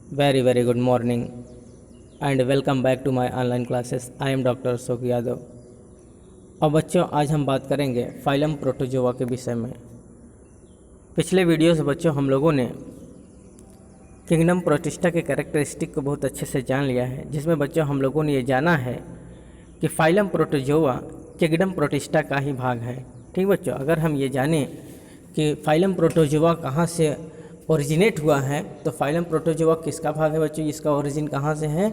Very good morning and welcome back to my online classes. I am Dr. Ashok Yadav. अब बच्चों आज हम बात करेंगे फाइलम प्रोटोजोआ के विषय में। पिछले वीडियो से बच्चों हम लोगों ने किंगडम प्रोटिस्टा के कैरेक्टरिस्टिक को बहुत अच्छे से जान लिया है, जिसमें बच्चों हम लोगों ने ये जाना है कि फाइलम प्रोटोजोआ किंगडम प्रोटिस्टा का ही भाग है। ठीक बच्चों, अगर हम ये जानें कि फाइलम प्रोटोजोआ कहाँ से ओरिजिनेट हुआ है तो फाइलम प्रोटोजोआ किसका भाग है बच्चों, इसका ओरिजिन कहाँ से है,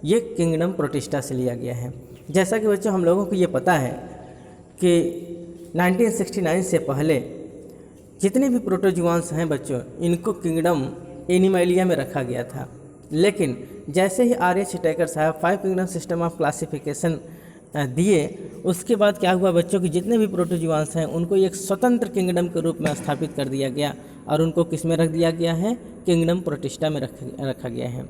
ये किंगडम प्रोटिस्टा से लिया गया है। जैसा कि बच्चों हम लोगों को ये पता है कि 1969 से पहले जितने भी प्रोटोजोआंस हैं बच्चों, इनको किंगडम एनिमलिया में रखा गया था। लेकिन जैसे ही R.H. हिटेकर साहब 5 किंगडम सिस्टम ऑफ क्लासिफिकेशन दिए, उसके बाद क्या हुआ बच्चों कि जितने भी प्रोटोजोआंस हैं उनको एक स्वतंत्र किंगडम के रूप में स्थापित कर दिया गया और उनको किस में रख दिया गया है, किंगडम प्रोटिस्टा में रखा गया है।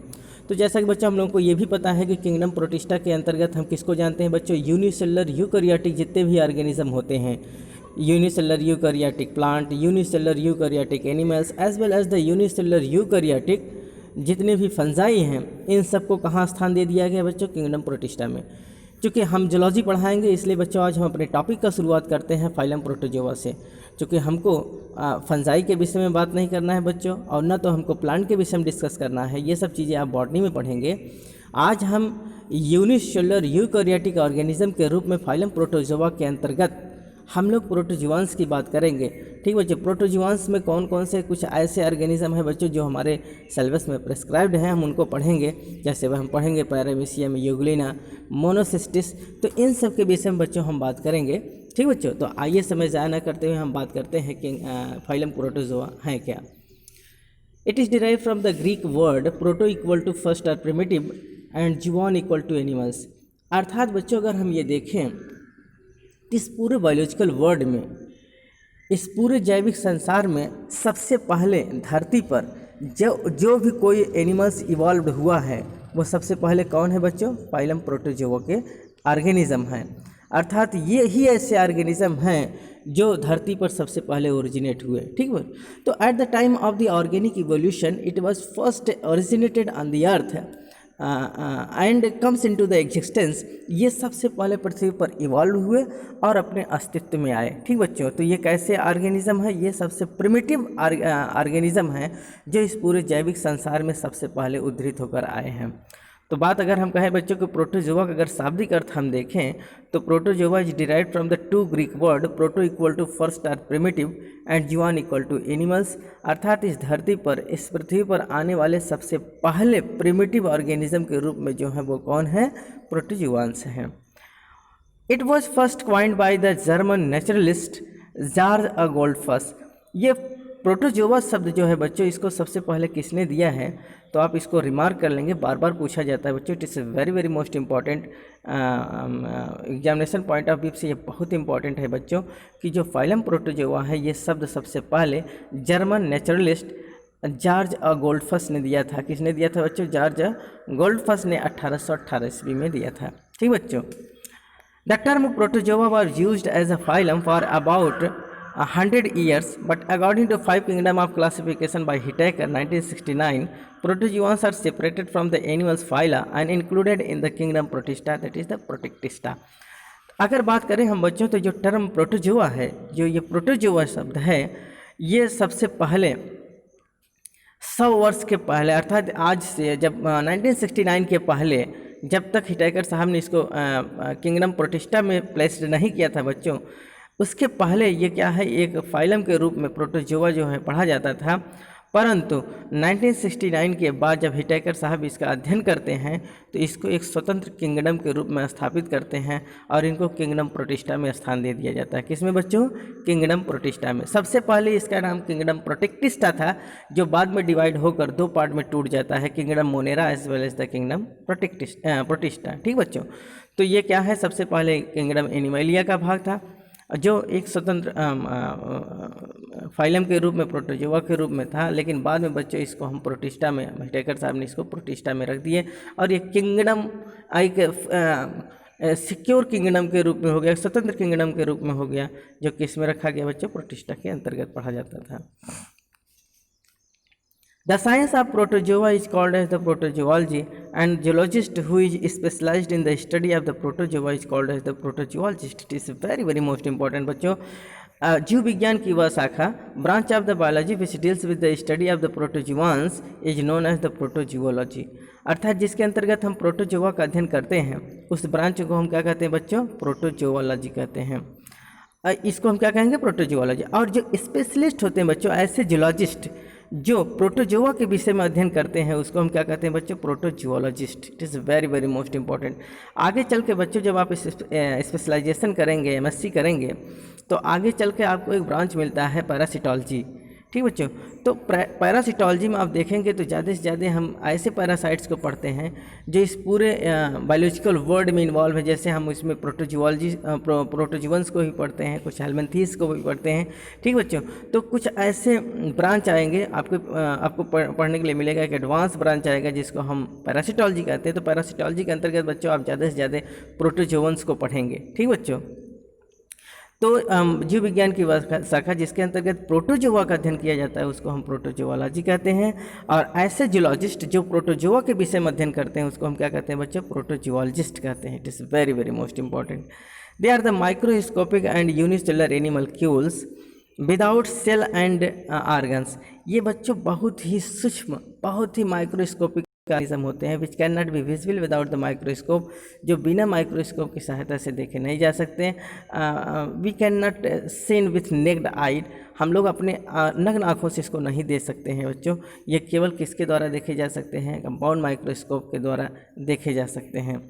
तो जैसा कि बच्चों हम लोगों को ये भी पता है कि किंगडम प्रोटिस्टा के अंतर्गत हम किसको जानते हैं बच्चों, यूनिसेलुलर यूकैरियोटिक जितने भी ऑर्गेनिज्म होते हैं, unicellular eukaryotic plant, unicellular eukaryotic animals as well as the unicellular eukaryotic जितने भी फंजाई हैं, इन सबको कहाँ स्थान दे दिया गया बच्चों, किंगडम प्रोटिस्टा में। चूँकि हम जूलॉजी पढ़ाएंगे इसलिए बच्चों आज हम अपने टॉपिक का शुरुआत करते हैं फाइलम प्रोटोजोआ से। चूँकि हमको फंजाई के विषय में बात नहीं करना है बच्चों, और ना तो हमको प्लांट के विषय में डिस्कस करना है, ये सब चीज़ें आप बॉटनी में पढ़ेंगे। आज हम यूनिसेलुलर यूकैरियोटिक ऑर्गेनिज्म के रूप में फाइलम प्रोटोजोआ के अंतर्गत हम लोग प्रोटोजोआंस की बात करेंगे। ठीक बच्चों, प्रोटोजोआंस में कौन कौन से कुछ ऐसे ऑर्गेनिज्म हैं बच्चों जो हमारे सिलेबस में प्रेस्क्राइब्ड हैं, हम उनको पढ़ेंगे। जैसे वह हम पढ़ेंगे पैरामीशियम, यूग्लिना, मोनोसिस्टिस, तो इन सब के विषय में बच्चों हम बात करेंगे। ठीक बच्चों, तो आइए समय ज़ाया न करते हुए हम बात करते हैं कि फाइलम प्रोटोजोआ है क्या। It is derive from the Greek word proto equal to first और primitive and zoon equal to animals. अर्थात बच्चों अगर हम ये देखें, इस पूरे बायोलॉजिकल वर्ल्ड में, इस पूरे जैविक संसार में सबसे पहले धरती पर जो भी कोई एनिमल्स इवॉल्व हुआ है वो सबसे पहले कौन है बच्चों, फाइलम प्रोटोजोआ के ऑर्गेनिज्म हैं। अर्थात ये ही ऐसे ऑर्गेनिज्म हैं जो धरती पर सबसे पहले ओरिजिनेट हुए। ठीक है, तो eight the time of the organic evolution it was first originated on the earth and comes into the existence. ये सबसे पहले पृथ्वी पर इवॉल्व हुए और अपने अस्तित्व में आए। ठीक बच्चों, तो ये कैसे ऑर्गेनिज्म है, ये सबसे प्रिमिटिव ऑर्गेनिज्म है जो इस पूरे जैविक संसार में सबसे पहले उद्धृत होकर आए हैं। तो बात अगर हम कहें बच्चों कि प्रोटोजोआ का अगर शाब्दिक अर्थ हम देखें तो protozoa is derived from the two Greek word proto equal to first और primitive and zoon equal to animals. अर्थात इस धरती पर, इस पृथ्वी पर आने वाले सबसे पहले प्रिमिटिव ऑर्गेनिज्म के रूप में जो है वो कौन है, प्रोटोजोआंस हैं। It was first coined by the German naturalist George A Goldfuss. ये प्रोटोजोआ शब्द जो है बच्चों, इसको सबसे पहले किसने दिया है, तो आप इसको रिमार्क कर लेंगे, बार बार पूछा जाता है बच्चों। It is very most important examination point of view से ये बहुत इंपॉर्टेंट है बच्चों कि जो फाइलम प्रोटोजोआ है ये शब्द सबसे पहले जर्मन नेचुरलिस्ट जॉर्ज अ गोल्डफस ने दिया था। किसने दिया था बच्चों, जॉर्ज अ गोल्डफस ने 1818 ईस्वी में दिया था। ठीक बच्चों, the term protozoa was used as a phylum for about 100 years, but according to 5 kingdom of classification by Hittaker 1969, protozoans are separated from the animals phyla and included in the kingdom Protista, that is the Protectista। अगर बात करें हम बच्चों तो जो term protozoa है, जो ये प्रोटोजोआ शब्द है, ये सबसे पहले 100 वर्ष के पहले, अर्थात आज से जब 1969 के पहले, जब तक हिटेकर साहब ने इसको किंगडम प्रोटिस्टा में प्लेस्ड नहीं किया था बच्चों, उसके पहले ये क्या है, एक फाइलम के रूप में प्रोटोजोआ जो है पढ़ा जाता था। परंतु 1969 के बाद जब हिटेकर साहब इसका अध्ययन करते हैं तो इसको एक स्वतंत्र किंगडम के रूप में स्थापित करते हैं और इनको किंगडम प्रोटिस्टा में स्थान दे दिया जाता है। किसमें बच्चों, किंगडम प्रोटिस्टा में। सबसे पहले इसका नाम किंगडम प्रोटेक्टिस्टा था, जो बाद में डिवाइड होकर 2 पार्ट में टूट जाता है, kingdom monera as well as the kingdom protista. ठीक बच्चों, तो ये क्या है, सबसे पहले किंगडम एनिमलिया का भाग था जो एक स्वतंत्र फाइलम के रूप में, प्रोटोजोआ के रूप में था। लेकिन बाद में बच्चों इसको हम प्रोटिस्टा में, हिटेकर साहब ने इसको प्रोटिस्टा में रख दिए और ये किंगडम एक सिक्योर किंगडम के रूप में हो गया, स्वतंत्र किंगडम के रूप में हो गया, जो किस में रखा गया बच्चों, प्रोटिस्टा के अंतर्गत पढ़ा जाता था। The science of protozoa is called as the protozoology, and geologist who is specialized in the study of the protozoa is called as the protozoologist. It is very most important बच्चों। जीव विज्ञान की वह शाखा branch of the biology which deals with the study of the protozoans is known as the protozoology. अर्थात जिसके अंतर्गत हम प्रोटोजोआ का अध्ययन करते हैं उस ब्रांच को हम क्या कहते हैं बच्चों? प्रोटोजुओलॉजी कहते हैं। इसको हम क्या कहेंगे? प्रोटोजुओलॉजी। और जो स्पेशलिस्ट होते हैं बच्चों, ऐसे जियोलॉजिस्ट जो प्रोटोजोआ के विषय में अध्ययन करते हैं उसको हम क्या कहते हैं बच्चों? Protozoologist. It is very most important. आगे चल के बच्चों जब आप स्पेशलाइजेशन करेंगे, एमएससी करेंगे, तो आगे चल के आपको एक ब्रांच मिलता है पैरासिटोलॉजी। ठीक बच्चों, तो पैरासिटोलॉजी में आप देखेंगे तो ज़्यादा से ज़्यादा हम ऐसे पैरासाइट्स को पढ़ते हैं जो इस पूरे बायोलॉजिकल वर्ल्ड में इन्वॉल्व है। जैसे हम इसमें प्रोटोजुअन्स को भी पढ़ते हैं, कुछ हेलमिन्थीस को भी पढ़ते हैं। ठीक बच्चों, तो कुछ ऐसे ब्रांच आएंगे आपको पढ़ने के लिए मिलेगा। एक एडवांस ब्रांच आएगा जिसको हम पैरासिटोलॉजी कहते हैं। तो पैरासिटोलॉजी के अंतर्गत बच्चों आप ज़्यादा से ज़्यादा प्रोटोजुअन्स को पढ़ेंगे। ठीक बच्चों, तो जीव विज्ञान की वह शाखा जिसके अंतर्गत प्रोटोजोआ का अध्ययन किया जाता है उसको हम प्रोटोजुओलॉजी कहते हैं। और ऐसे जियोलॉजिस्ट जो प्रोटोजोआ के विषय में अध्ययन करते हैं उसको हम क्या कहते हैं बच्चों? प्रोटोजुओलॉजिस्ट कहते हैं। It is very most important. They are the microscopic and unicellular animalcules without cell and organs. ये बच्चों बहुत ही सूक्ष्म, बहुत ही माइक्रोस्कोपिक ऑर्गेनिज्म होते हैं which can not be visible without the microscope, जो बिना माइक्रोस्कोप की सहायता से देखे नहीं जा सकते। We can not seen with naked eyed, हम लोग अपने नग्न आँखों से इसको नहीं देख सकते हैं बच्चों। ये केवल किसके द्वारा देखे जा सकते हैं? कंपाउंड माइक्रोस्कोप के द्वारा देखे जा सकते हैं।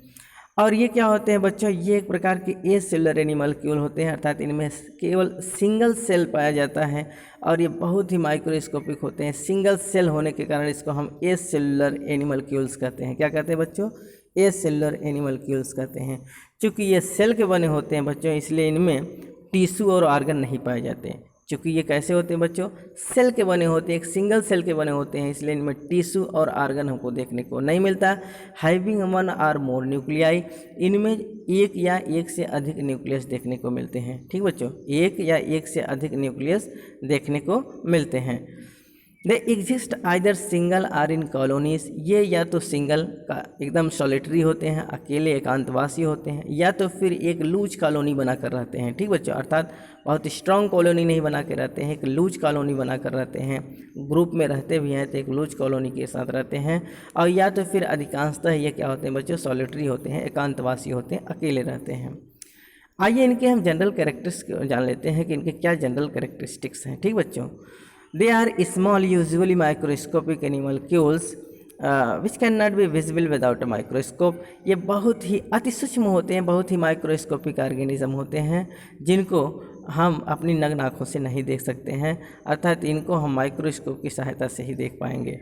और ये क्या होते हैं बच्चों? ये एक प्रकार के ए सेलुलर एनिमल्क्यूल होते हैं, अर्थात इनमें केवल सिंगल सेल पाया जाता है और ये बहुत ही माइक्रोस्कोपिक होते हैं। सिंगल सेल होने के कारण इसको हम ए सेलुलर एनिमल्क्यूल्स कहते हैं। क्या कहते हैं बच्चों? ए सेलुलर एनिमल्क्यूल्स कहते हैं। चूँकि ये सेल के बने होते हैं बच्चों, इसलिए इनमें टिश्यू और ऑर्गन नहीं पाए जाते हैं। चूँकि ये कैसे होते हैं बच्चों? सेल के बने होते हैं, एक सिंगल सेल के बने होते हैं, इसलिए इनमें टिश्यू और ऑर्गन हमको देखने को नहीं मिलता। Having one or more nuclei, इनमें एक या एक से अधिक न्यूक्लियस देखने को मिलते हैं। ठीक बच्चों, एक या एक से अधिक न्यूक्लियस देखने को मिलते हैं। They exist either single or in colonies, ये या तो सिंगल का एकदम सॉलिटरी होते हैं, अकेले एकांतवासी होते हैं, या तो फिर एक लूज कॉलोनी बनाकर रहते हैं। ठीक बच्चों, अर्थात बहुत स्ट्रॉन्ग कॉलोनी नहीं बना के रहते हैं, एक लूज कॉलोनी बनाकर रहते हैं। ग्रुप में रहते भी हैं तो एक लूज कॉलोनी के साथ रहते हैं। और या तो फिर अधिकांशतः ये क्या होते हैं बच्चों? सॉलिटरी होते हैं, एकांतवासी होते हैं, अकेले रहते हैं। आइए इनके हम जनरल कैरेक्टरिस्टिक्स जान लेते हैं कि इनके क्या जनरल कैरेक्टरिस्टिक्स हैं। ठीक बच्चों, they are small usually microscopic animalcules which cannot be visible without a microscope। ये बहुत ही अति सूक्ष्म होते हैं, बहुत ही माइक्रोस्कोपिक ऑर्गेनिज्म होते हैं जिनको हम अपनी नग्न आँखों से नहीं देख सकते हैं, अर्थात इनको हम माइक्रोस्कोप की सहायता से ही देख पाएंगे।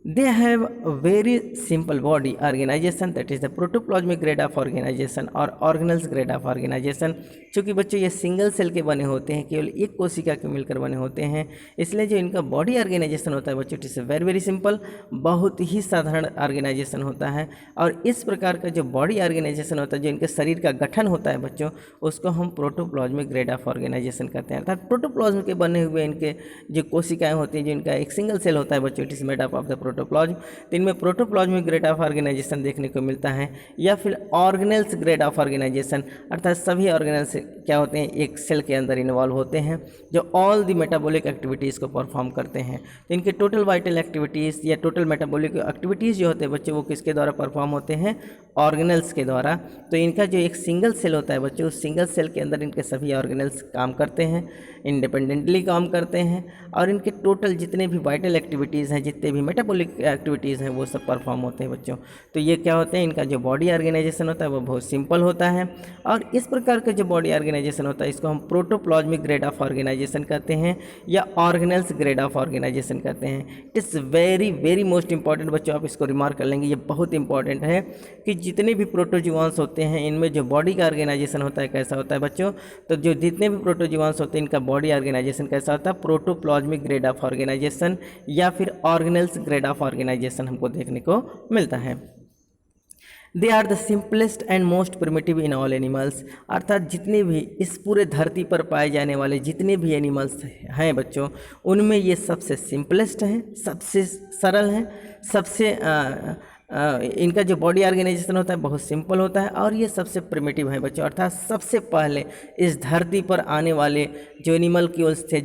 They have a very simple body organization, that is the protoplasmic grade of organization और organelles grade of organization। चूँकि बच्चों ये सिंगल सेल के बने होते हैं, केवल एक कोशिका के मिलकर बने होते हैं, इसलिए जो इनका बॉडी ऑर्गेनाइजेशन होता है बच्चों, इट इज़ वेरी सिंपल, बहुत ही साधारण ऑर्गेनाइजेशन होता है। और इस प्रकार का जो बॉडी ऑर्गेनाइजेशन होता है, जो इनके शरीर का गठन होता है बच्चों, उसको हम प्रोटोप्लाज्मिक ग्रेड ऑफ ऑर्गेनाइजेशन कहते हैं। अर्थात प्रोटोप्लाज्म के बने हुए इनके जो कोशिकाएँ होती हैं, जो इनका एक सिंगल सेल होता है बच्चों, it is made up of the protoplasm. तो इनमें प्रोटोप्लाज्मिक ग्रेड ऑफ ऑर्गेनाइजेशन देखने को मिलता है, या फिर ऑर्गेनेल्स ग्रेड ऑफ ऑर्गेनाइजेशन, अर्थात सभी ऑर्गेनेल्स क्या होते हैं? एक सेल के अंदर इन्वॉल्व होते हैं, जो ऑल द मेटाबॉलिक एक्टिविटीज़ को परफॉर्म करते हैं। तो इनके टोटल वाइटल एक्टिविटीज़ या टोटल मेटाबॉलिक एक्टिविटीज़ जो होते हैं बच्चों, वो किसके द्वारा परफॉर्म होते हैं? ऑर्गेनेल्स के द्वारा। तो इनका जो एक सिंगल सेल होता है बच्चों, उस सिंगल सेल के अंदर इनके सभी ऑर्गेनेल्स काम करते हैं, इंडिपेंडेंटली काम करते हैं, और इनके टोटल जितने भी वाइटल एक्टिविटीज़ हैं, जितने भी मेटाबॉलिक एक्टिविटीज़ हैं, वो सब परफॉर्म होते हैं बच्चों। तो ये क्या होते हैं? इनका जो बॉडी ऑर्गेनाइजेशन होता है वो बहुत सिंपल होता है। और इस प्रकार का जो बॉडी ऑर्गेनाइजेशन होता है इसको हम प्रोटोप्लाज्मिक ग्रेड ऑफ ऑर्गेनाइजेशन कहते हैं, या ऑर्गेनेल्स ग्रेड ऑफ ऑर्गेनाइजेशन कहते हैं। It is very most important बच्चों, आप इसको रिमार्क कर लेंगे, ये बहुत इंपॉर्टेंट है कि जितने भी प्रोटोजुआन्स होते हैं इनमें जो बॉडी का ऑर्गेनाइजेशन होता है कैसा होता है बच्चों? तो जो जितने भी प्रोटोजुआन्स होते हैं इनका बॉडी ऑर्गेनाइजेशन कैसा होता है? प्रोटोप्लाज्मिक ग्रेड ऑफ ऑर्गेनाइजेशन या फिर ऑर्गेनेल्स ग्रेड ऑफ ऑर्गेनाइजेशन हमको देखने को मिलता है। They are the simplest and most primitive in all animals, अर्थात जितने भी इस पूरे धरती पर पाए जाने वाले जितने भी एनिमल्स हैं बच्चों, उनमें ये सबसे सिंपलेस्ट हैं, सबसे सरल हैं, सबसे इनका जो बॉडी ऑर्गेनाइजेशन होता है बहुत सिंपल होता है, और ये सबसे प्रिमिटिव है बच्चों, अर्थात सबसे पहले इस धरती पर आने वाले जो एनिमल्स थे,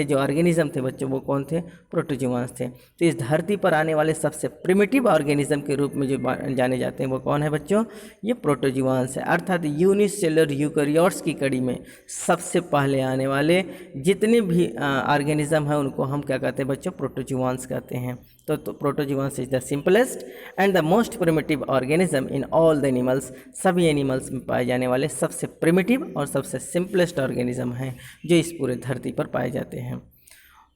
जो ऑर्गेनिज्म थे बच्चों, वो कौन थे? प्रोटोजोआंस थे। तो इस धरती पर आने वाले सबसे प्रिमिटिव ऑर्गेनिज्म के रूप में जो जाने जाते हैं वो कौन है बच्चों? ये प्रोटोजोआंस है, अर्थात यूनिसेलुलर यूकैरियोट्स की कड़ी में सबसे पहले आने वाले जितने भी ऑर्गेनिज्म हैं उनको हम क्या कहते हैं बच्चों? प्रोटोजोआंस कहते हैं। तो protozoans is the simplest and the most primitive organism in all the animals, सभी एनिमल्स में पाए जाने वाले सबसे प्रिमिटिव और सबसे सिंपलेस्ट ऑर्गेनिज्म हैं जो इस पूरे धरती पर पाए जाते हैं।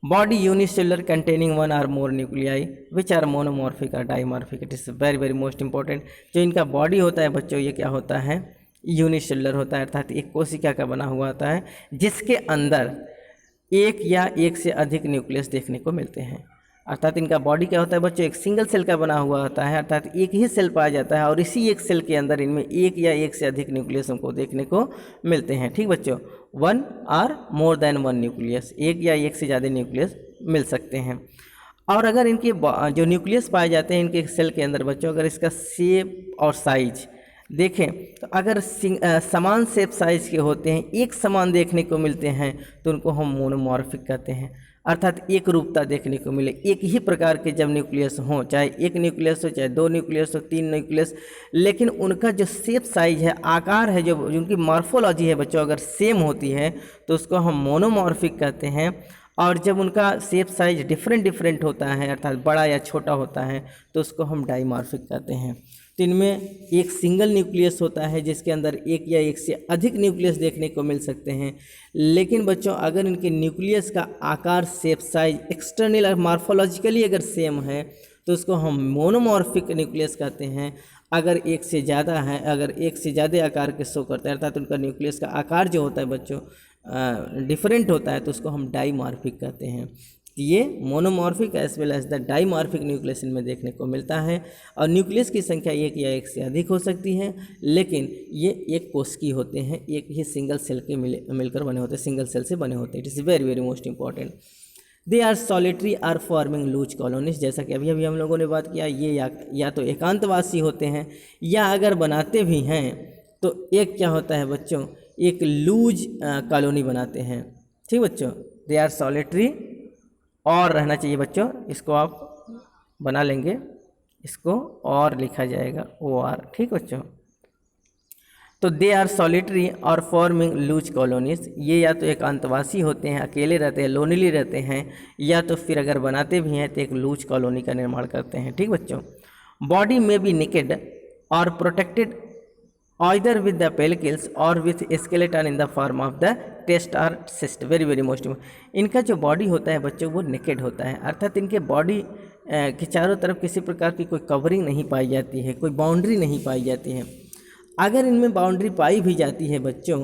Body unicellular containing one or more nuclei which are monomorphic और dimorphic, it is very very most important. जो इनका बॉडी होता है बच्चों, ये क्या होता है? यूनिसेलुलर होता है, अर्थात एक कोशिका का बना हुआ होता है जिसके अंदर एक या एक से अधिक न्यूक्लियस देखने को मिलते हैं। अर्थात इनका बॉडी क्या होता है बच्चों? एक सिंगल सेल का बना हुआ होता है, अर्थात एक ही सेल पाया जाता है और इसी एक सेल के अंदर इनमें एक या एक से अधिक न्यूक्लियस हमको देखने को मिलते हैं। ठीक बच्चों, one or more than one nucleus, एक या एक से ज़्यादा न्यूक्लियस मिल सकते हैं। और अगर इनके जो न्यूक्लियस पाए जाते हैं इनके सेल के अंदर बच्चों, अगर इसका शेप और साइज देखें तो अगर समान शेप साइज के होते हैं, एक समान देखने को मिलते हैं, तो उनको हम मोनोमॉर्फिक कहते हैं, अर्थात एक रूपता देखने को मिले। एक ही प्रकार के जब न्यूक्लियस हों, चाहे एक न्यूक्लियस हो, चाहे दो न्यूक्लियस हो, तीन न्यूक्लियस, लेकिन उनका जो शेप साइज है, आकार है, जो उनकी मॉर्फोलॉजी है बच्चों, अगर सेम होती है तो उसको हम मोनोमॉर्फिक कहते हैं। और जब उनका शेप साइज डिफरेंट होता है, अर्थात बड़ा या छोटा होता है, तो उसको हम डाइमॉर्फिक कहते हैं। तो इनमें एक सिंगल न्यूक्लियस होता है जिसके अंदर एक या एक से अधिक न्यूक्लियस देखने को मिल सकते हैं, लेकिन बच्चों अगर इनके न्यूक्लियस का आकार, शेप साइज, एक्सटर्नल और मॉर्फोलॉजिकली अगर सेम है तो उसको हम मोनोमॉर्फिक न्यूक्लियस कहते हैं। अगर एक से ज़्यादा है, अगर एक से ज़्यादा आकार के शो करता है, अर्थात उनका न्यूक्लियस का आकार जो होता है बच्चों डिफरेंट होता है, तो उसको हम डाइमॉर्फिक कहते हैं। ये monomorphic as well as the dimorphic nucleus इनमें देखने को मिलता है, और न्यूक्लियस की संख्या एक या एक से अधिक हो सकती है, लेकिन ये एक कोशिकीय होते हैं, एक ही सिंगल सेल के मिलकर बने होते हैं, सिंगल सेल से बने होते हैं। It is very very most important. They are solitary or forming loose colonies, जैसा कि अभी हम लोगों ने बात किया, ये या तो एकांतवासी होते हैं, या अगर बनाते भी हैं तो एक क्या होता है बच्चों? एक लूज कॉलोनी बनाते हैं। ठीक बच्चों, दे आर सॉलिटरी, और रहना चाहिए बच्चों, इसको आप बना लेंगे, इसको और लिखा जाएगा OR। ठीक बच्चों, तो दे आर सॉलिटरी और फॉर्मिंग लूज कॉलोनीज, ये या तो एक अंतवासी होते हैं, अकेले रहते हैं, लोनली रहते हैं, या तो फिर अगर बनाते भी हैं तो एक लूज कॉलोनी का निर्माण करते हैं। ठीक बच्चों, बॉडी में बी नेकेड और protected either with the pellicles or with skeleton in the form of the test और cyst. Very very most important. इनका जो बॉडी होता है बच्चों वो नेकेड होता है, अर्थात इनके बॉडी के चारों तरफ किसी प्रकार की कोई कवरिंग नहीं पाई जाती है, कोई बाउंड्री नहीं पाई जाती है। अगर इनमें बाउंड्री पाई भी जाती है बच्चों,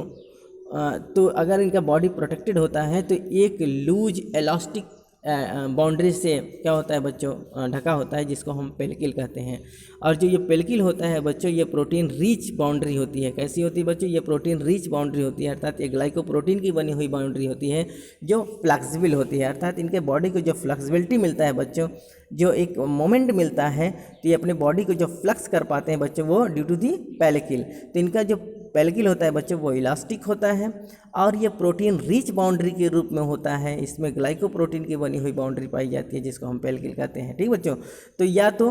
तो अगर इनका बॉडी प्रोटेक्टेड होता है तो एक लूज इलास्टिक बाउंड्री से क्या होता है बच्चों ढका होता है, जिसको हम पेलिकल कहते हैं। और जो ये पेलिकल होता है बच्चों, ये प्रोटीन रिच बाउंड्री होती है। कैसी होती है बच्चों? ये प्रोटीन रिच बाउंड्री होती है, अर्थात ये ग्लाइकोप्रोटीन की बनी हुई बाउंड्री होती है जो फ्लेक्सिबल होती है, अर्थात इनके बॉडी को जो फ्लेक्सिबिलिटी मिलता है बच्चों, जो एक मोमेंट मिलता है, तो ये अपने बॉडी को जो फ्लक्स कर पाते हैं बच्चों वो ड्यू टू दी पेलिकल। तो इनका जो पेलिकल होता है बच्चों वो इलास्टिक होता है और ये प्रोटीन रिच बाउंड्री के रूप में होता है। इसमें ग्लाइकोप्रोटीन की बनी हुई बाउंड्री पाई जाती है जिसको हम पेलिकल कहते हैं। ठीक बच्चों, तो या तो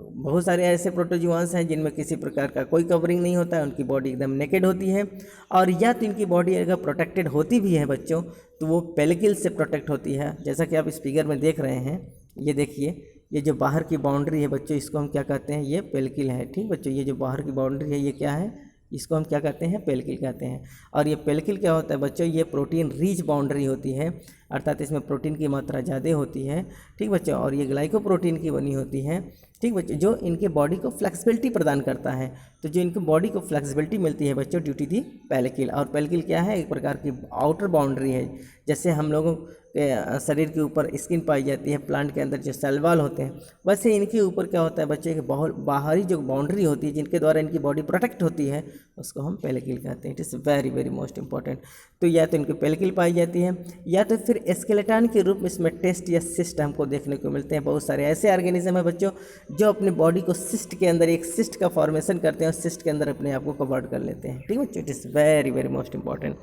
बहुत सारे ऐसे प्रोटोजोआंस हैं जिनमें किसी प्रकार का कोई कवरिंग नहीं होता है, उनकी बॉडी एकदम नेकेड होती है, और या तो इनकी बॉडी अगर प्रोटेक्टेड होती भी है बच्चों तो वो पेलिकल से प्रोटेक्ट होती है। जैसा कि आप इस फिगर में देख रहे हैं, ये देखिए, ये जो बाहर की बाउंड्री है बच्चों इसको हम क्या कहते हैं? ये पेलिकल है। ठीक बच्चों, ये जो बाहर की बाउंड्री है ये क्या है? इसको हम क्या कहते हैं? पेलिकल कहते हैं। और ये पेलिकल क्या होता है बच्चों? ये प्रोटीन रिच बाउंड्री होती है, अर्थात इसमें प्रोटीन की मात्रा ज़्यादा होती है, ठीक बच्चों, और ये ग्लाइकोप्रोटीन की बनी होती है, ठीक बच्चों, जो इनके बॉडी को फ्लेक्सिबिलिटी प्रदान करता है। तो जो इनके बॉडी को फ्लेक्सिबिलिटी मिलती है बच्चों ड्यू टू दी पेलिकल, और पेलिकल क्या है, एक प्रकार की आउटर बाउंड्री है। जैसे हम लोगों के शरीर के ऊपर स्किन पाई जाती है, प्लांट के अंदर जो सेल वॉल होते हैं, वैसे इनके ऊपर क्या होता है बच्चे की बहुत बाहरी जो बाउंड्री होती है जिनके द्वारा इनकी बॉडी प्रोटेक्ट होती है, उसको हम पेलिकल कहते हैं। It is very very most important. तो या तो इनकी पेलिकल पाई जाती है, या तो फिर स्केलेटन के रूप में इसमें टेस्ट या सिस्ट हमको देखने को मिलते हैं। बहुत सारे ऐसे ऑर्गेनिज्म है बच्चों जो अपने बॉडी को सिस्ट के अंदर, एक सिस्ट का फॉर्मेशन करते हैं और सिस्ट के अंदर अपने आप को कवर्ड कर लेते हैं, ठीक है बच्चों। It is very very most important.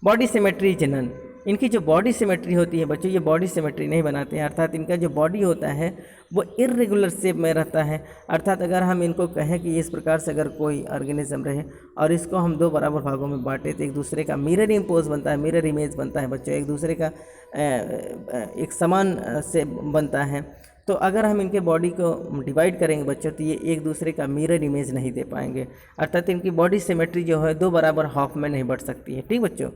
Body symmetry जनन, इनकी जो बॉडी सिमेट्री होती है बच्चों, ये बॉडी सिमेट्री नहीं बनाते हैं, अर्थात इनका जो बॉडी होता है वो इर्रेगुलर शेप में रहता है। अर्थात अगर हम इनको कहें कि इस प्रकार से अगर कोई ऑर्गेनिज्म रहे और इसको हम दो बराबर भागों में बांटे तो एक दूसरे का मिरर इम्पोज बनता है, मिरर इमेज बनता है बच्चों, एक दूसरे का एक समान से बनता है। तो अगर हम इनके बॉडी को डिवाइड करेंगे बच्चों तो ये एक दूसरे का मिरर इमेज नहीं दे पाएंगे, अर्थात इनकी बॉडी सिमेट्री जो है दो बराबर हाफ में नहीं बढ़ सकती है, ठीक बच्चों।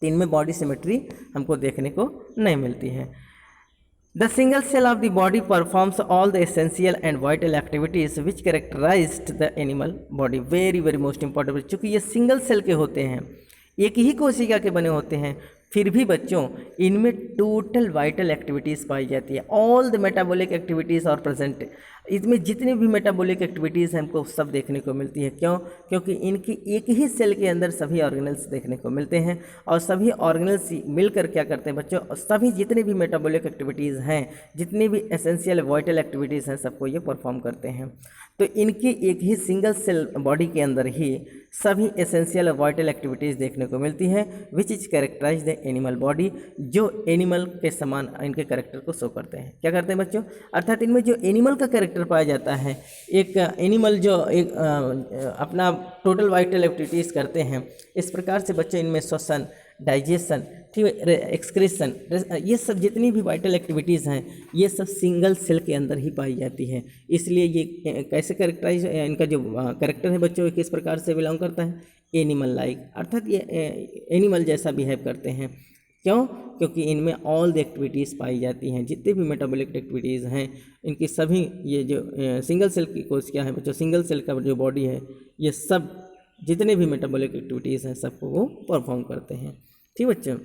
तो इनमें बॉडी सिमेट्री हमको देखने को नहीं मिलती है। The single cell of the body performs all the essential and vital activities which characterized the animal body. Very very most important, चूँकि ये सिंगल सेल के होते हैं, एक ही कोशिका के बने होते हैं, फिर भी बच्चों इनमें टोटल वाइटल एक्टिविटीज़ पाई जाती है। ऑल द मेटाबॉलिक एक्टिविटीज़ और प्रेजेंट, इसमें जितनी भी मेटाबॉलिक एक्टिविटीज़ हमको सब देखने को मिलती है। क्यों? क्योंकि इनकी एक ही सेल के अंदर सभी ऑर्गेनल्स देखने को मिलते हैं और सभी ऑर्गेनल्स मिलकर क्या करते हैं बच्चों, सभी जितने भी मेटाबॉलिक एक्टिविटीज़ हैं, जितनी भी एसेंशियल वाइटल एक्टिविटीज़ हैं, सबको ये परफॉर्म करते हैं। तो इनकी एक ही सिंगल सेल बॉडी के अंदर ही सभी एसेंशियल वाइटल एक्टिविटीज़ देखने को मिलती है which is characterize the animal body, जो एनिमल के समान इनके कैरेक्टर को शो करते हैं। क्या करते हैं बच्चों, अर्थात इनमें जो एनिमल का कैरेक्टर पाया जाता है, एक एनिमल जो एक अपना टोटल वाइटल एक्टिविटीज़ करते हैं, इस प्रकार से बच्चे इनमें श्वसन, डाइजेशन, ठीक है, एक्सक्रीशन, ये सब जितनी भी वाइटल एक्टिविटीज़ हैं ये सब सिंगल सेल के अंदर ही पाई जाती है। इसलिए ये कैसे कैरेक्टराइज, इनका जो कैरेक्टर है बच्चों किस प्रकार से बिलोंग करता है, एनिमल लाइक, अर्थात ये एनिमल जैसा बिहेव करते हैं। क्यों? क्योंकि इनमें ऑल द एक्टिविटीज़ पाई जाती हैं, जितने भी मेटाबॉलिक एक्टिविटीज़ हैं इनकी सभी, ये जो सिंगल सेल की कोशिका है बच्चों, सिंगल सेल का जो बॉडी है, ये सब जितने भी मेटाबॉलिक एक्टिविटीज़ हैं सबको वो परफॉर्म करते हैं, ठीक बच्चों।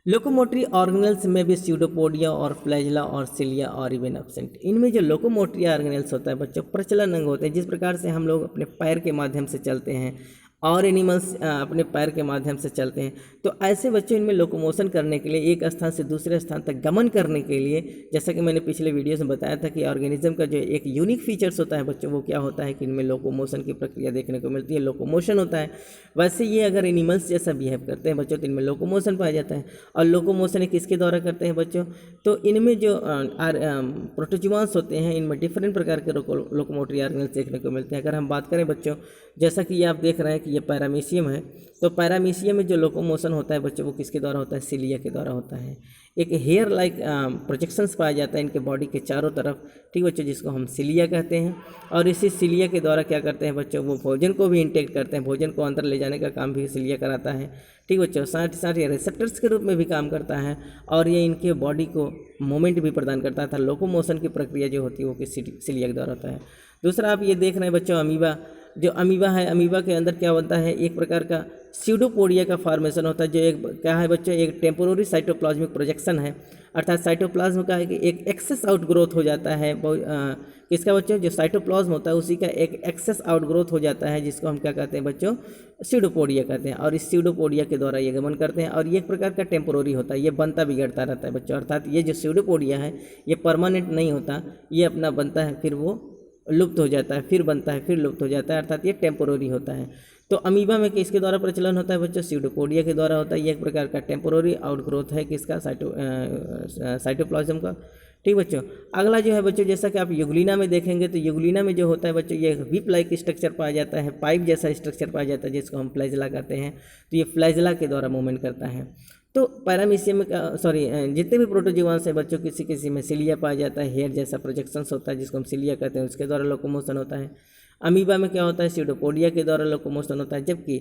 लोकोमोटरी ऑर्गेनल्स में भी स्यूडोपोडिया और फ्लैजिला और सिलिया और इवन एब्सेंट। इनमें जो लोकोमोटरी ऑर्गेनल्स होता है बच्चों, प्रचलन अंग होते हैं, जिस प्रकार से हम लोग अपने पैर के माध्यम से चलते हैं और एनिमल्स अपने पैर के माध्यम से चलते हैं, तो ऐसे बच्चों इनमें लोकोमोशन करने के लिए, एक स्थान से दूसरे स्थान तक गमन करने के लिए, जैसा कि मैंने पिछले वीडियो में बताया था कि ऑर्गेनिज्म का जो एक यूनिक फीचर्स होता है बच्चों, वो क्या होता है कि इनमें लोकोमोशन की प्रक्रिया देखने को मिलती है, लोकोमोशन होता है। वैसे ये अगर एनिमल्स जैसा बिहेव करते हैं बच्चों तो इनमें लोकोमोशन पाया जाता है। और लोकोमोशन किसके द्वारा करते हैं बच्चों, तो इनमें जो प्रोटोजोआंस होते हैं, इनमें डिफरेंट प्रकार के लोकोमोटरी ऑर्गेनल्स देखने को मिलते हैं। अगर हम बात करें बच्चों, जैसा कि ये आप देख रहे हैं कि ये पैरामीशियम है, तो पैरामीशियम में जो लोकोमोशन होता है बच्चों वो किसके द्वारा होता है, सिलिया के द्वारा होता है। एक हेयर लाइक प्रोजेक्शंस पाया जाता है इनके बॉडी के चारों तरफ, ठीक बच्चों, जिसको हम सिलिया कहते हैं। और इसी सिलिया के द्वारा क्या करते हैं बच्चों, वो भोजन को भी इंटेक्ट करते हैं, भोजन को अंदर ले जाने का काम भी सिलिया कराता है, ठीक बच्चों। साथ ही साथ ये रिसेप्टर्स के रूप में भी काम करता है और ये इनके बॉडी को मूवमेंट भी प्रदान करता था। लोकोमोशन की प्रक्रिया जो होती है वो किस सिलिया के द्वारा होता है। दूसरा आप ये देख रहे हैं बच्चों, अमीबा, जो अमीबा है, अमीबा के अंदर क्या बनता है, एक प्रकार का स्यूडोपोडिया का फॉर्मेशन होता है, जो एक क्या है बच्चों, एक टेम्पोररी साइटोप्लाज्मिक प्रोजेक्शन है। अर्थात साइटोप्लाज्म का है कि एक एक्सेस आउट ग्रोथ हो जाता है, किसका बच्चों, जो साइटोप्लाज्म होता है उसी का एक एक्सेस आउट ग्रोथ हो जाता है, जिसको हम क्या कहते हैं बच्चों, स्यूडोपोडिया कहते हैं। और इस स्यूडोपोडिया के द्वारा ये गमन करते हैं और ये एक प्रकार का टेम्पोररी होता है, ये बनता बिगड़ता रहता है बच्चों। अर्थात ये जो स्यूडोपोडिया है ये परमानेंट नहीं होता, ये अपना बनता है फिर वो लुप्त हो जाता है, फिर बनता है फिर लुप्त हो जाता है, अर्थात ये टेम्पोररी होता है। तो अमीबा में किसके द्वारा प्रचलन होता है बच्चों, स्यूडोपोडिया के द्वारा होता है। ये एक प्रकार का टेम्पोररी आउटग्रोथ है किसका, साइटोप्लाज्म का, ठीक बच्चों। अगला जो है बच्चों, जैसा कि आप यूग्लिना में देखेंगे तो यूग्लिना में जो होता है बच्चों, ये व्हिप लाइक स्ट्रक्चर पाया जाता है, पाइप जैसा स्ट्रक्चर पाया जाता है, जिसको हम फ्लैजिला कहते हैं। तो ये फ्लैजिला के द्वारा मूवमेंट करता है। तो पैरामीशियम का जितने भी प्रोटोजोआंस है बच्चों, किसी किसी में सिलिया पाया जाता है, हेयर जैसा प्रोजेक्शंस होता है जिसको हम सिलिया कहते हैं, उसके द्वारा लोकोमोशन होता है। अमीबा में क्या होता है, सीडोपोडिया के द्वारा लोकोमोशन होता है, जबकि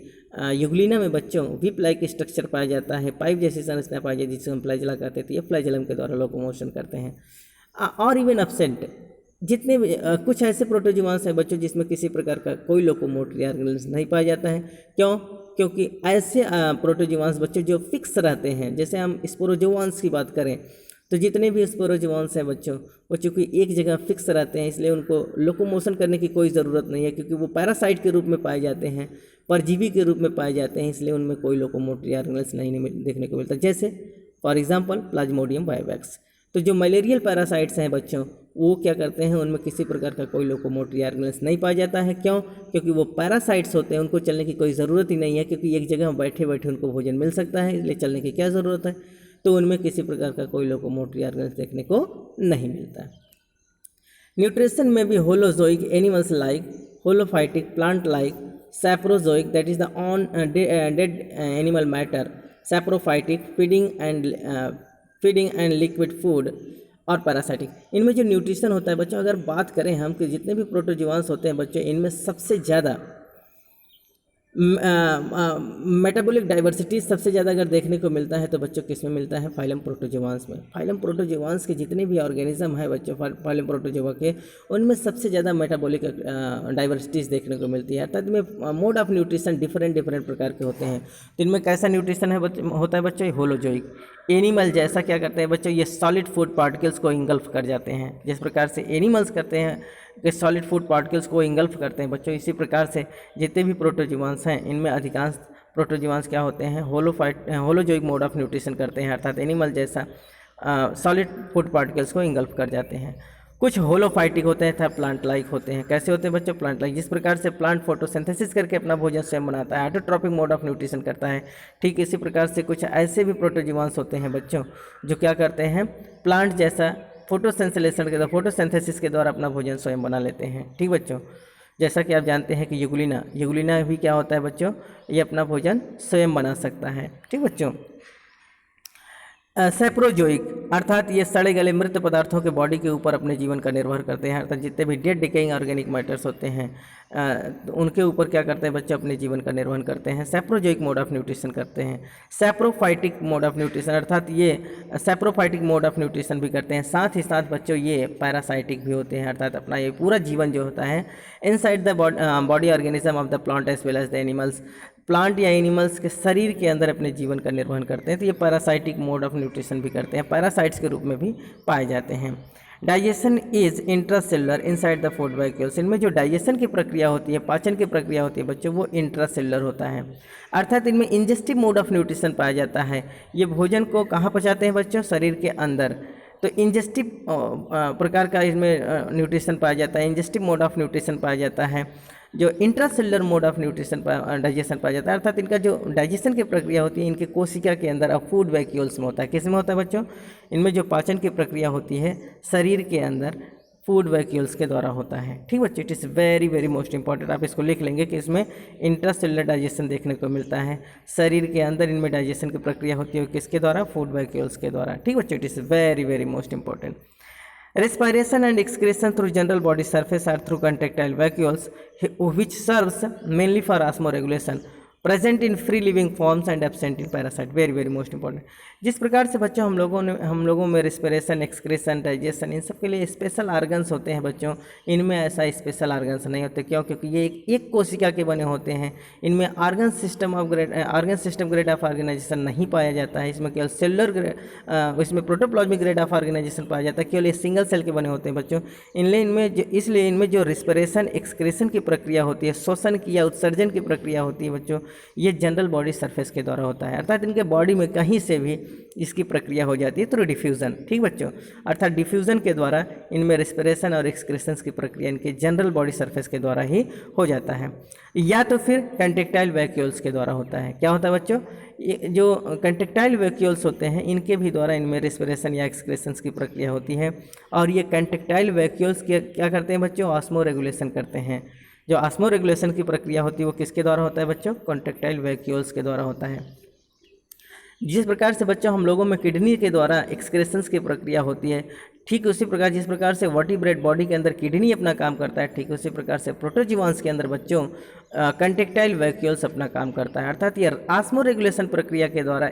यूग्लिना में बच्चों विप लाइक स्ट्रक्चर पाया जाता है, पाइप जैसी संरचना पाई जाती है जिसे हम फ्लैजेला कहते हैं, तो ये फ्लैजेलम के द्वारा लोकोमोशन करते हैं। और इवन एब्सेंट जितने भी कुछ ऐसे प्रोटोजोआंस हैं बच्चों जिसमें किसी प्रकार का कोई लोकोमोटरी ऑर्गेनाइजेशन नहीं पाया जाता है। क्यों? क्योंकि ऐसे प्रोटोजोआंस बच्चों जो फिक्स रहते हैं, जैसे हम स्पोरोजोआंस की बात करें तो जितने भी स्पोरोजोआंस हैं बच्चों वो चूँकि एक जगह फिक्स रहते हैं, इसलिए उनको लोकोमोशन करने की कोई ज़रूरत नहीं है, क्योंकि वो पैरासाइट के रूप में पाए जाते हैं, परजीवी के रूप में पाए जाते हैं, इसलिए उनमें कोई लोकोमोटरी ऑर्गेनाइजेशन नहीं देखने को मिलता। जैसे फॉर एग्जाम्पल प्लाज्मोडियम वाइवैक्स। तो जो मलेरियल पैरासाइट्स हैं बच्चों वो क्या करते हैं, उनमें किसी प्रकार का कोई लोकोमोटरी ऑर्गेनाइजेशन नहीं पाया जाता है। क्यों? क्योंकि वो पैरासाइट्स होते हैं, उनको चलने की कोई ज़रूरत ही नहीं है, क्योंकि एक जगह बैठे बैठे उनको भोजन मिल सकता है, इसलिए चलने की क्या ज़रूरत है। तो उनमें किसी प्रकार का कोई लोकोमोटरी ऑर्गेनाइजेशन देखने को नहीं मिलता। न्यूट्रिशन में भी holozoic animals like holophytic plant like saprozoic that is the on dead animal matter, saprophytic feeding and liquid food और पैरासाइटिक। इनमें जो न्यूट्रिशन होता है बच्चों, अगर बात करें हम कि जितने भी प्रोटोजोआंस होते हैं बच्चों, इनमें सबसे ज़्यादा मेटाबॉलिक डाइवर्सिटी सबसे ज़्यादा अगर देखने को मिलता है तो बच्चों किस में मिलता है, फाइलम प्रोटोजोआंस में। फाइलम प्रोटोजोआंस के जितने भी ऑर्गेनिज्म है बच्चों फाइलम प्रोटोजोआ के, उनमें सबसे ज़्यादा मेटाबॉलिक डाइवर्सिटीज़ देखने को मिलती है। अर्थात इनमें मोड ऑफ न्यूट्रिशन डिफरेंट प्रकार के होते हैं। तो इनमें कैसा न्यूट्रिशन होता है बच्चों, होलोजोइक। एनिमल जैसा क्या करते हैं बच्चों, ये सॉलिड फूड पार्टिकल्स को इंगल्फ कर जाते हैं। जिस प्रकार से एनिमल्स करते हैं कि सॉलिड फूड पार्टिकल्स को इंगल्फ करते हैं बच्चों, इसी प्रकार से जितने भी प्रोटोजोआंस हैं इनमें अधिकांश प्रोटोजोआंस क्या होते हैं, होलोजोइक मोड ऑफ न्यूट्रिशन करते हैं, अर्थात एनिमल जैसा सॉलिड फूड पार्टिकल्स को इंगल्फ कर जाते हैं। कुछ होलोफाइटिक होते हैं तथा प्लांट लाइक होते हैं। कैसे होते हैं बच्चों, प्लांट लाइक। जिस प्रकार से प्लांट फोटोसिंथेसिस करके अपना भोजन स्वयं बनाता है, ऑटोट्रॉपिक मोड ऑफ न्यूट्रिशन करता है, ठीक इसी प्रकार से कुछ ऐसे भी प्रोटोजोआंस होते हैं बच्चों जो क्या करते हैं, प्लांट जैसा फोटोसिंथेसिस के द्वारा अपना भोजन स्वयं बना लेते हैं। ठीक बच्चों, जैसा कि आप जानते हैं कि यूग्लिना भी क्या होता है बच्चों, ये अपना भोजन स्वयं बना सकता है। ठीक बच्चों, सैप्रोजोइक अर्थात ये सड़े गले मृत पदार्थों के बॉडी के ऊपर अपने जीवन का निर्भर करते हैं, अर्थात जितने भी डेड डिकेइंग ऑर्गेनिक मैटर्स होते हैं तो उनके ऊपर क्या करते हैं बच्चे, अपने जीवन का निर्वहन करते हैं। सैप्रोजोइक मोड ऑफ न्यूट्रिशन करते हैं। सैप्रोफाइटिक मोड ऑफ न्यूट्रिशन अर्थात ये सैप्रोफाइटिक मोड ऑफ न्यूट्रिशन भी करते हैं। साथ ही साथ बच्चों ये पैरासाइटिक भी होते हैं, अर्थात अपना ये पूरा जीवन जो होता है inside the body organism of the plant as well as the animals, plant या एनिमल्स के शरीर के अंदर अपने जीवन का निर्वहन करते हैं। तो ये पैरासाइटिक मोड ऑफ न्यूट्रिशन भी करते हैं, पैरासाइट्स के रूप में भी पाए जाते हैं। Digestion is intracellular inside the food vacuoles. इनमें जो डाइजेशन की प्रक्रिया होती है, पाचन की प्रक्रिया होती है बच्चों, वो इंट्रासेलुलर होता है, अर्थात इनमें इंजेस्टिव मोड ऑफ न्यूट्रिशन पाया जाता है। ये भोजन को कहाँ पचाते हैं बच्चों, शरीर के अंदर। तो इंजेस्टिव प्रकार का इसमें न्यूट्रिशन पाया जाता है, इंजेस्टिव मोड ऑफ न्यूट्रिशन पाया जाता है। जो intracellular mode of nutrition digestion पाया जाता है, अर्थात इनका जो डाइजेशन की प्रक्रिया होती है इनके कोशिका के अंदर फूड वैक्यूल्स में होता है। किस में होता है बच्चों, इनमें जो पाचन की प्रक्रिया होती है शरीर के अंदर फूड वैक्यूल्स के द्वारा होता है। ठीक बच्चों, it is very most important. आप इसको लिख लेंगे कि इसमें इंट्रासेलुलर डाइजेशन देखने को मिलता है, शरीर के अंदर इनमें डाइजेशन की प्रक्रिया होती है किसके द्वारा, फूड वैक्यूल्स के द्वारा। ठीक बच्चों, it is very most important. Respiration and excretion through general body surface are through contractile vacuoles, which serves mainly for osmoregulation, present in free living forms and absent in parasite. Very most important. जिस प्रकार से बच्चों हम लोगों में respiration, excretion, digestion, इन सब के लिए स्पेशल ऑर्गन्स होते हैं बच्चों, इनमें ऐसा स्पेशल ऑर्गन्स नहीं होते। क्यों? क्योंकि ये एक कोशिका के बने होते हैं। इनमें organ system grade of organization नहीं पाया जाता है। इसमें केवल सेलुलर ग्रेड, इसमें प्रोटोप्लाज्मिक ग्रेड ऑफ ऑर्गेनाइजेशन पाया जाता है। केवल ये सिंगल सेल के बने होते हैं बच्चों। इसलिए इनमें जो रिस्पिरेशन, एक्सक्रेशन की प्रक्रिया होती है, श्वसन की या उत्सर्जन की प्रक्रिया होती है बच्चों, ये जनरल बॉडी सरफेस के द्वारा होता है, अर्थात इनके बॉडी में कहीं से भी इसकी प्रक्रिया हो जाती है थ्रू डिफ्यूज़न। ठीक बच्चों, अर्थात डिफ्यूज़न के द्वारा इनमें रेस्पिरेशन और एक्सक्रेशंस की प्रक्रिया इनके जनरल बॉडी सरफेस के द्वारा ही हो जाता है, या तो फिर कंटेक्टाइल वैक्यूल्स के द्वारा होता है। क्या होता है बच्चों, ये जो कंटेक्टाइल वैक्यूल्स होते हैं इनके भी द्वारा इनमें रेस्पिरेशन या एक्सक्रेशंस की प्रक्रिया होती है। और ये कंटेक्टाइल वैक्यूल्स क्या करते हैं बच्चों, ऑस्मो रेगुलेशन करते हैं। जो ऑस्मो रेगुलेशन की प्रक्रिया होती है वो किसके द्वारा होता है बच्चों, कंटेक्टाइल वैक्यूल्स के द्वारा होता है। जिस प्रकार से बच्चों हम लोगों में किडनी के द्वारा एक्सक्रेशंस की प्रक्रिया होती है, ठीक उसी प्रकार जिस प्रकार से वर्टिब्रेट बॉडी के अंदर किडनी अपना काम करता है, ठीक उसी प्रकार से प्रोटोजोआंस के अंदर बच्चों कंटेक्टाइल वैक्यूल्स अपना काम करता है। अर्थात ये ऑस्मो रेगुलेशन प्रक्रिया के द्वारा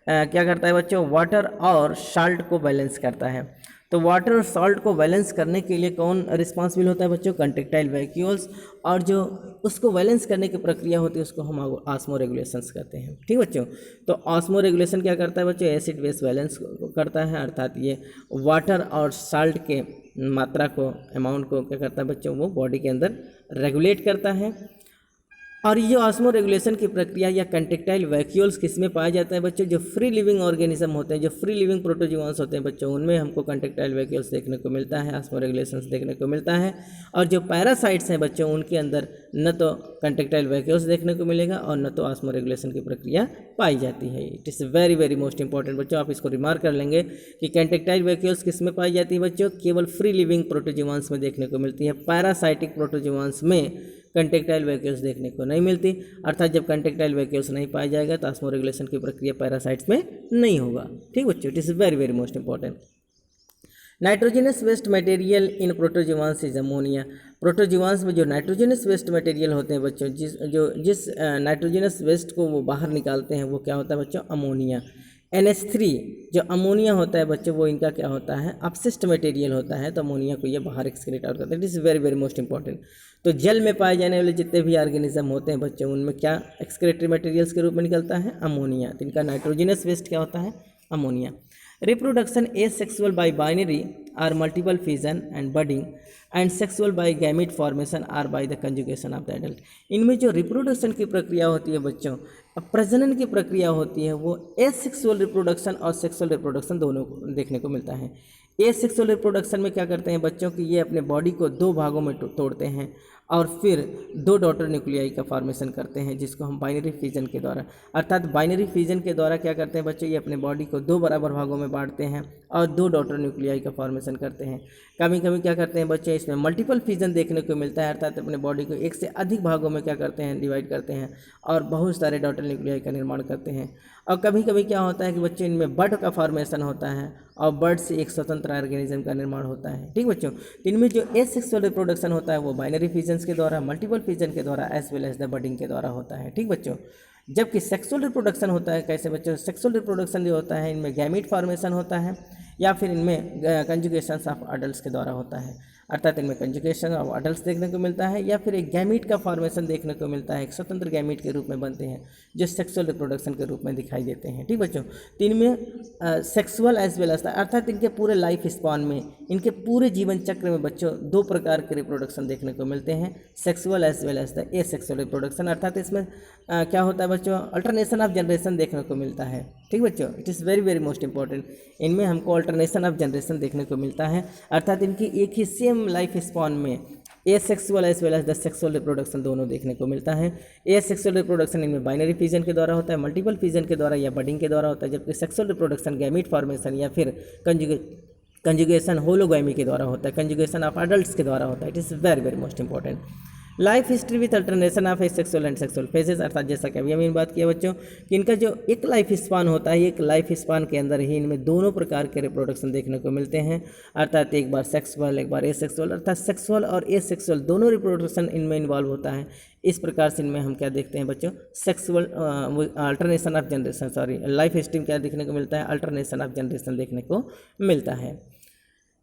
क्या करता है बच्चों, वाटर और साल्ट को बैलेंस करता है। तो वाटर और सॉल्ट को बैलेंस करने के लिए कौन रिस्पॉन्सिबल होता है बच्चों, कंटेक्टाइल वैक्यूल्स, और जो उसको बैलेंस करने की प्रक्रिया होती है उसको हम ऑस्मो रेगुलेशंस कहते हैं। ठीक बच्चों, तो ऑस्मो रेगुलेशन क्या करता है बच्चों, एसिड बेस बैलेंस करता है, अर्थात ये वाटर और साल्ट के मात्रा को, अमाउंट को क्या करता है बच्चों, वो बॉडी के अंदर रेगुलेट करता है। और ये ऑस्मो रेगुलेशन की प्रक्रिया या कंटेक्टाइल वैक्यूल्स किस में पाया जाता है बच्चों, जो फ्री लिविंग ऑर्गेनिज्म होते हैं, जो फ्री लिविंग प्रोटोजोआंस होते हैं बच्चों, उनमें हमको कंटेक्टाइल वैक्यूल्स देखने को मिलता है, ऑस्मो रेगुलेशंस देखने को मिलता है। और जो पैरासाइट्स हैं बच्चों, उनके अंदर न तो कंटेक्टाइल वैक्यूल्स देखने को मिलेगा और न तो ऑस्मो रेगुलेशन की प्रक्रिया पाई जाती है। It is very very most important बच्चों, आप इसको रिमार्क कर लेंगे कि कंटेक्टाइल वैक्यूल्स किस में पाई जाती है बच्चों, केवल फ्री लिविंग प्रोटोजोआंस में देखने को मिलती है। पैरासाइटिक प्रोटोजोआंस में कंटेक्टाइल वैक्यूल्स देखने को नहीं मिलती। अर्थात जब कंटेक्टाइल वैक्यूल्स नहीं पाया जाएगा तो ऑस्मो रेगुलेशन की प्रक्रिया पैरासाइट्स में नहीं होगा। ठीक बच्चों, it is very very most important. Nitrogenous waste material in protozoans is ammonia. Protozoans में जो नाइट्रोजनस वेस्ट मटेरियल होते हैं बच्चों, जिस नाइट्रोजनस वेस्ट को वो बाहर निकालते हैं, वो क्या होता है बच्चों, अमोनिया। NH3 जो अमोनिया होता है बच्चों, वो इनका क्या होता है, अपशिष्ट मटेरियल होता है, तो अमोनिया को ये बाहर एक्सक्रीट आउट करते हैं। It is very very most important. तो जल में पाए जाने वाले जितने भी ऑर्गेनिज्म होते हैं बच्चों, उनमें क्या एक्सक्रेटरी मटेरियल्स के रूप में निकलता है, अमोनिया। तो इनका नाइट्रोजनस वेस्ट क्या होता है, ammonia. Reproduction asexual by binary or multiple fission and budding and sexual by gamete formation or by the conjugation of the adult. इनमें जो रिप्रोडक्शन की प्रक्रिया होती है बच्चों, प्रजनन की प्रक्रिया होती है, वो एसेक्सुअल रिप्रोडक्शन और सेक्सुअल रिप्रोडक्शन दोनों को देखने को मिलता है। एसेक्सुअल रिप्रोडक्शन में क्या करते हैं बच्चों कि ये अपने बॉडी को दो भागों में तोड़ते हैं और फिर दो डॉटर न्यूक्लियाई का फॉर्मेशन करते हैं, जिसको हम बाइनरी फिजन के द्वारा, अर्थात बाइनरी फिजन के द्वारा क्या करते हैं बच्चों, ये अपने बॉडी को दो बराबर भागों में बांटते हैं और दो डॉटर न्यूक्लियाई का फॉर्मेशन करते हैं। कभी कभी क्या करते हैं बच्चे, इसमें मल्टीपल फिजन देखने को मिलता है, अर्थात अपने बॉडी को एक से अधिक भागों में क्या करते हैं, डिवाइड करते हैं और बहुत सारे डॉटर न्यूक्लियाई का निर्माण करते हैं। और कभी कभी क्या होता है कि बच्चे इनमें बड का फॉर्मेशन होता है और बर्ड से एक स्वतंत्र ऑर्गेनिज्म का निर्माण होता है। ठीक बच्चों, तो इनमें जो एसेक्सुअल रिप्रोडक्शन होता है वो बाइनरी फिजन्स के द्वारा, मल्टीपल फिजन के द्वारा as well as the budding के द्वारा होता है। ठीक बच्चों, जबकि सेक्सुअल रिप्रोडक्शन होता है कैसे बच्चों, सेक्सुअल रिप्रोडक्शन जो होता है इनमें गैमीट फॉर्मेशन होता है या फिर इनमें कंजुगेशन ऑफ अडल्ट्स के द्वारा होता है, अर्थात इनमें कंजुगेशन ऑफ अडल्ट्स देखने को मिलता है या फिर एक गैमीट का फॉर्मेशन देखने को मिलता है, एक स्वतंत्र गैमीट के रूप में बनते हैं जो सेक्सुअल रिप्रोडक्शन के रूप में दिखाई देते हैं। ठीक बच्चों, तो इनमें सेक्सुअल एज वेल एज, अर्थात इनके पूरे लाइफ स्पान में, इनके पूरे जीवन चक्र में बच्चों दो प्रकार के रिप्रोडक्शन देखने को मिलते हैं, sexual as well as the asexual reproduction. अर्थात इसमें क्या होता है बच्चों, अल्टरनेशन ऑफ जनरेशन देखने को मिलता है। ठीक बच्चों, it is very very most important. इनमें हमको अल्टरनेशन ऑफ जनरेशन देखने को मिलता है, अर्थात इनकी एक ही सेम लाइफ स्पान में asexual as well as the sexual reproduction दोनों देखने को मिलता है। एसेक्सुअल रिप्रोडक्शन इनमें बाइनरी फिजन के द्वारा होता है, मल्टीपल फिजन के द्वारा या बडिंग के द्वारा होता है, जबकि सेक्सुअल रिप्रोडक्शन गैमीट फॉर्मेशन या फिर कंजुगेशन होलोगैमी के द्वारा होता है, कंजुगेशन ऑफ अडल्ट्स के द्वारा होता है। It is very very most important. Life history with alternation of asexual and sexual phases, अर्थात जैसा कि अभी हमने बात किया बच्चों कि इनका जो एक लाइफ स्पान होता है, एक लाइफ स्पान के अंदर ही इनमें दोनों प्रकार के रिप्रोडक्शन देखने को मिलते हैं, अर्थात एक बार सेक्सुअल एक बार एसेक्सुअल, अर्थात सेक्सुअल और एसेक्सुअल दोनों रिप्रोडक्शन इनमें इन्वॉल्व होता है। इस प्रकार से इनमें हम क्या देखते हैं बच्चों, sexual alternation of generation, sorry life history में क्या देखने को मिलता है, अल्टरनेशन ऑफ जनरेशन देखने को मिलता है।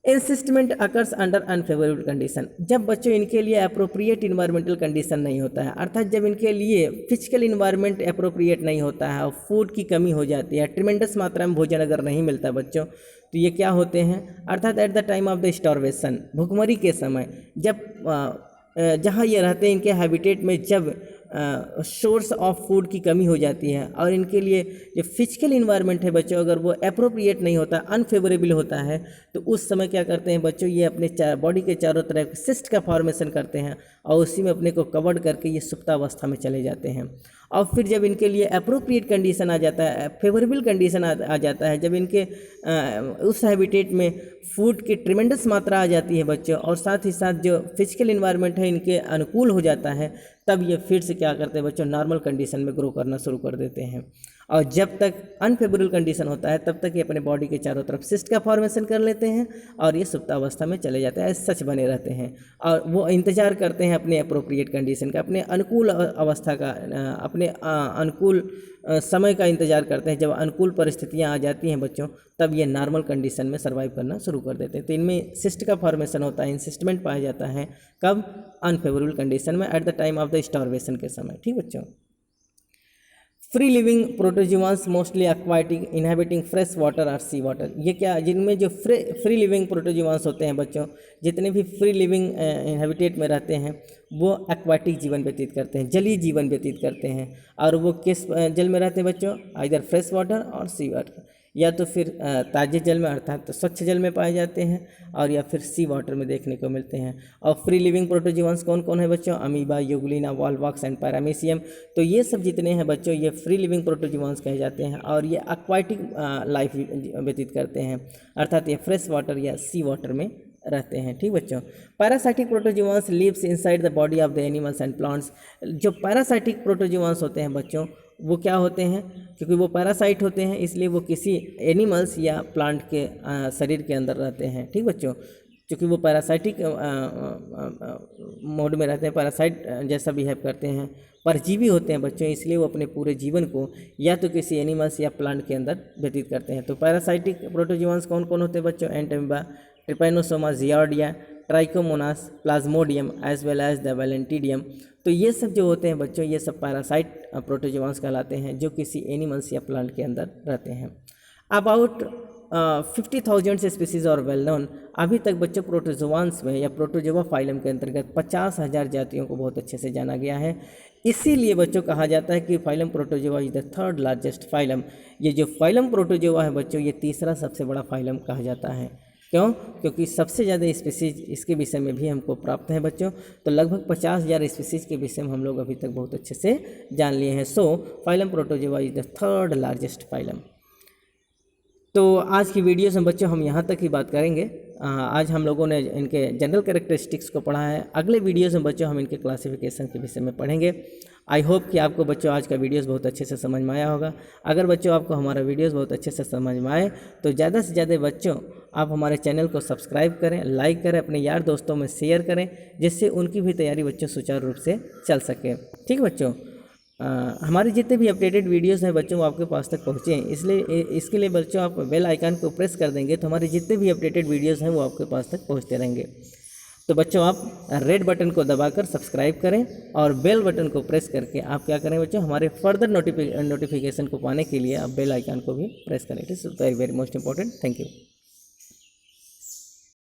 Encystment occurs under unfavourable condition, जब बच्चों इनके लिए अप्रोप्रिएट इन्वायरमेंटल कंडीशन नहीं होता है, अर्थात जब इनके लिए फिजिकल इन्वायरमेंट अप्रोप्रिएट नहीं होता है और फूड की कमी हो जाती है, ट्रिमेंडस मात्रा में भोजन अगर नहीं मिलता बच्चों, तो ये क्या होते हैं, अर्थात eight the time of the starvation, भुखमरी के समय, जब जहाँ ये रहते हैं इनके हैबिटेट में जब सोर्स ऑफ फूड की कमी हो जाती है और इनके लिए जो फिजिकल इन्वायरमेंट है बच्चों अगर वो अप्रोप्रिएट नहीं होता, अनफेवरेबल होता है, तो उस समय क्या करते हैं बच्चों, ये अपने बॉडी के चारों तरफ सिस्ट का फॉर्मेशन करते हैं और उसी में अपने को कवर्ड करके ये सुप्तावस्था में चले जाते हैं। और फिर जब इनके लिए अप्रोप्रिएट कंडीशन आ जाता है, फेवरेबल कंडीशन आ जाता है, जब इनके उस हैबिटेट में फूड की ट्रिमेंडस मात्रा आ जाती है बच्चों और साथ ही साथ जो फिजिकल इन्वायरमेंट है इनके अनुकूल हो जाता है, तब ये फिर से क्या करते हैं बच्चों, नॉर्मल कंडीशन में ग्रो करना शुरू कर देते हैं। और जब तक अनफेवरेबल कंडीशन होता है तब तक ये अपने बॉडी के चारों तरफ सिस्ट का फॉर्मेशन कर लेते हैं और ये सुप्तावस्था में चले जाते हैं, सच बने रहते हैं और वो इंतज़ार करते हैं अपने अप्रोप्रिएट कंडीशन का, अपने अनुकूल अवस्था का, अपने अनुकूल समय का इंतज़ार करते हैं। जब अनुकूल परिस्थितियां आ जाती हैं बच्चों, तब ये नॉर्मल कंडीशन में सर्वाइव करना शुरू कर देते हैं। तो इनमें सिस्ट का फॉर्मेशन होता है, इंसिस्टमेंट पाया जाता है कब? अनफेवरेबल कंडीशन में, at the time of the starvation के समय। ठीक बच्चों। Free living protozoans mostly aquatic inhabiting fresh water और सी वाटर। ये क्या, जिनमें जो फ्री लिविंग प्रोटोजोआंस होते हैं बच्चों, जितने भी फ्री लिविंग इनहेबिटेट में रहते हैं वो एक्वाटिक जीवन व्यतीत करते हैं, जलीय जीवन व्यतीत करते हैं। और वो किस जल में रहते हैं बच्चों? आइदर फ्रेश वाटर और सी वाटर, या तो फिर ताजे जल में अर्थात तो स्वच्छ जल में पाए जाते हैं, और या फिर सी वाटर में देखने को मिलते हैं। और फ्री लिविंग प्रोटोजोआंस कौन कौन है बच्चों? Amoeba, Euglena, Volvox and paramecium. तो ये सब जितने हैं बच्चों ये फ्री लिविंग प्रोटोजोआंस कहे जाते हैं और ये एक्वाटिक लाइफ व्यतीत करते हैं, अर्थात ये फ्रेश वाटर या सी वाटर में रहते हैं। ठीक बच्चों। Parasitic protozoans lives inside the body of the animals and plants. जो पैरासाइटिक प्रोटोजोआंस होते हैं बच्चों वो क्या होते हैं? क्योंकि वो पैरासाइट होते हैं इसलिए वो किसी एनिमल्स या प्लांट के शरीर के अंदर रहते हैं। ठीक बच्चों। क्योंकि वो पैरासाइटिक मोड में रहते हैं, पैरासाइट जैसा बिहेव करते हैं, परजीवी होते हैं बच्चों, इसलिए वो अपने पूरे जीवन को या तो किसी एनिमल्स या प्लांट के अंदर व्यतीत करते हैं। तो पैरासाइटिक प्रोटोजोआंस कौन कौन होते हैं बच्चों? Entamoeba, Trypanosoma, Giardia, Trichomonas, Plasmodium as well as the Balantidium. तो ये सब जो होते हैं बच्चों ये सब पैरासाइट प्रोटोजोआंस कहलाते हैं, जो किसी एनिमल्स या प्लांट के अंदर रहते हैं। अबाउट 50,000 स्पीसीज और वेल नोन। अभी तक बच्चों प्रोटोजोआंस में या प्रोटोजोआ फाइलम के अंतर्गत 50,000 जातियों को बहुत अच्छे से जाना गया है। इसीलिए बच्चों कहा जाता है कि phylum protozoa is the third largest phylum. ये जो फाइलम प्रोटोजोआ है बच्चों ये तीसरा सबसे बड़ा फाइलम कहा जाता है। क्यों? क्योंकि सबसे ज़्यादा स्पीसीज इसके विषय में भी हमको प्राप्त है बच्चों। तो लगभग 50,000 स्पीसीज के विषय में हम लोग अभी तक बहुत अच्छे से जान लिए हैं। So phylum protozoa is the third largest phylum. तो आज की वीडियोस में बच्चों हम यहाँ तक ही बात करेंगे। आज हम लोगों ने इनके जनरल कैरेक्टरिस्टिक्स को पढ़ा है। अगले वीडियोस में बच्चों हम इनके क्लासिफिकेशन के विषय में पढ़ेंगे। आई होप कि आपको बच्चों आज का वीडियोस बहुत अच्छे से समझ में आया होगा। अगर बच्चों आपको हमारा वीडियोस बहुत अच्छे से समझ में आए तो ज़्यादा से ज़्यादा बच्चों आप हमारे चैनल को सब्सक्राइब करें, लाइक करें, अपने यार दोस्तों में शेयर करें, जिससे उनकी भी तैयारी बच्चों सुचारू रूप से चल सके। ठीक बच्चों। हमारे जितने भी अपडेटेड वीडियोस हैं बच्चों वो आपके पास तक पहुँचे, इसलिए इसके लिए बच्चों आप बेल आइकन को प्रेस कर देंगे तो हमारे जितने भी अपडेटेड वीडियोस हैं वो आपके पास तक पहुँचते रहेंगे। तो बच्चों आप रेड बटन को दबाकर सब्सक्राइब करें और बेल बटन को प्रेस करके आप क्या करें बच्चों, हमारे फर्दर नोटिफिकेशन को पाने के लिए आप बेल आइकन को भी प्रेस करें। It is very very most important. Thank you.